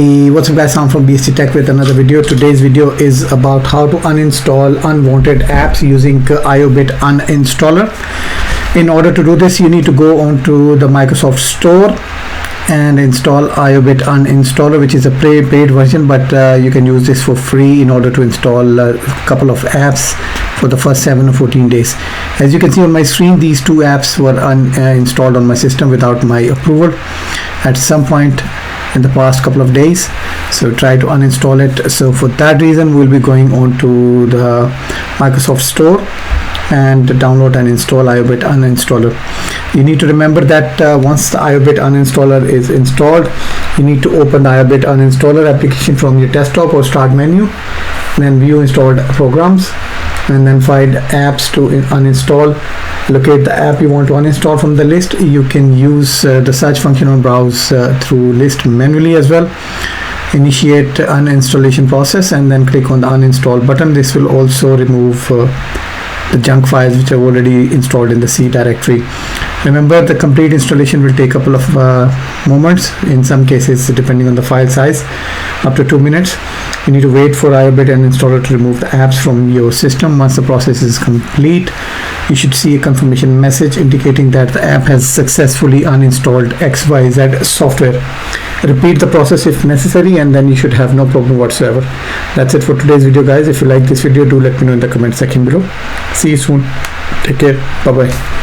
Hey, what's up guys, I'm from BST Tech with another video. Today's video is about how to uninstall unwanted apps using iObit uninstaller. In order to do this, you need to go onto the Microsoft Store and install iObit uninstaller, which is a paid version, but you can use this for free in order to install a couple of apps for the first 7 or 14 days. As you can see on my screen, these two apps were installed on my system without my approval at some point in the past couple of days, so try to uninstall it. So for that reason, we'll be going on to the Microsoft Store and download and install iObit uninstaller. You need to remember that once the iObit uninstaller is installed, you need to open the iObit uninstaller application from your desktop or start menu, then view installed programs, and then find apps to uninstall. Locate the app you want to uninstall from the list. You can use the search function on browse through list manually as well. Initiate uninstallation process and then click on the uninstall button. This will also remove the junk files which are already installed in the C directory. Remember, the complete installation will take a couple of moments, in some cases depending on the file size up to 2 minutes. You need to wait for iObit uninstaller to remove the apps from your system. Once the process is complete, you should see a confirmation message indicating that the app has successfully uninstalled XYZ software. Repeat the process if necessary, and then you should have no problem whatsoever. That's it for today's video, guys. If you like this video, do let me know in the comment section below. See you soon. Take care. Bye bye.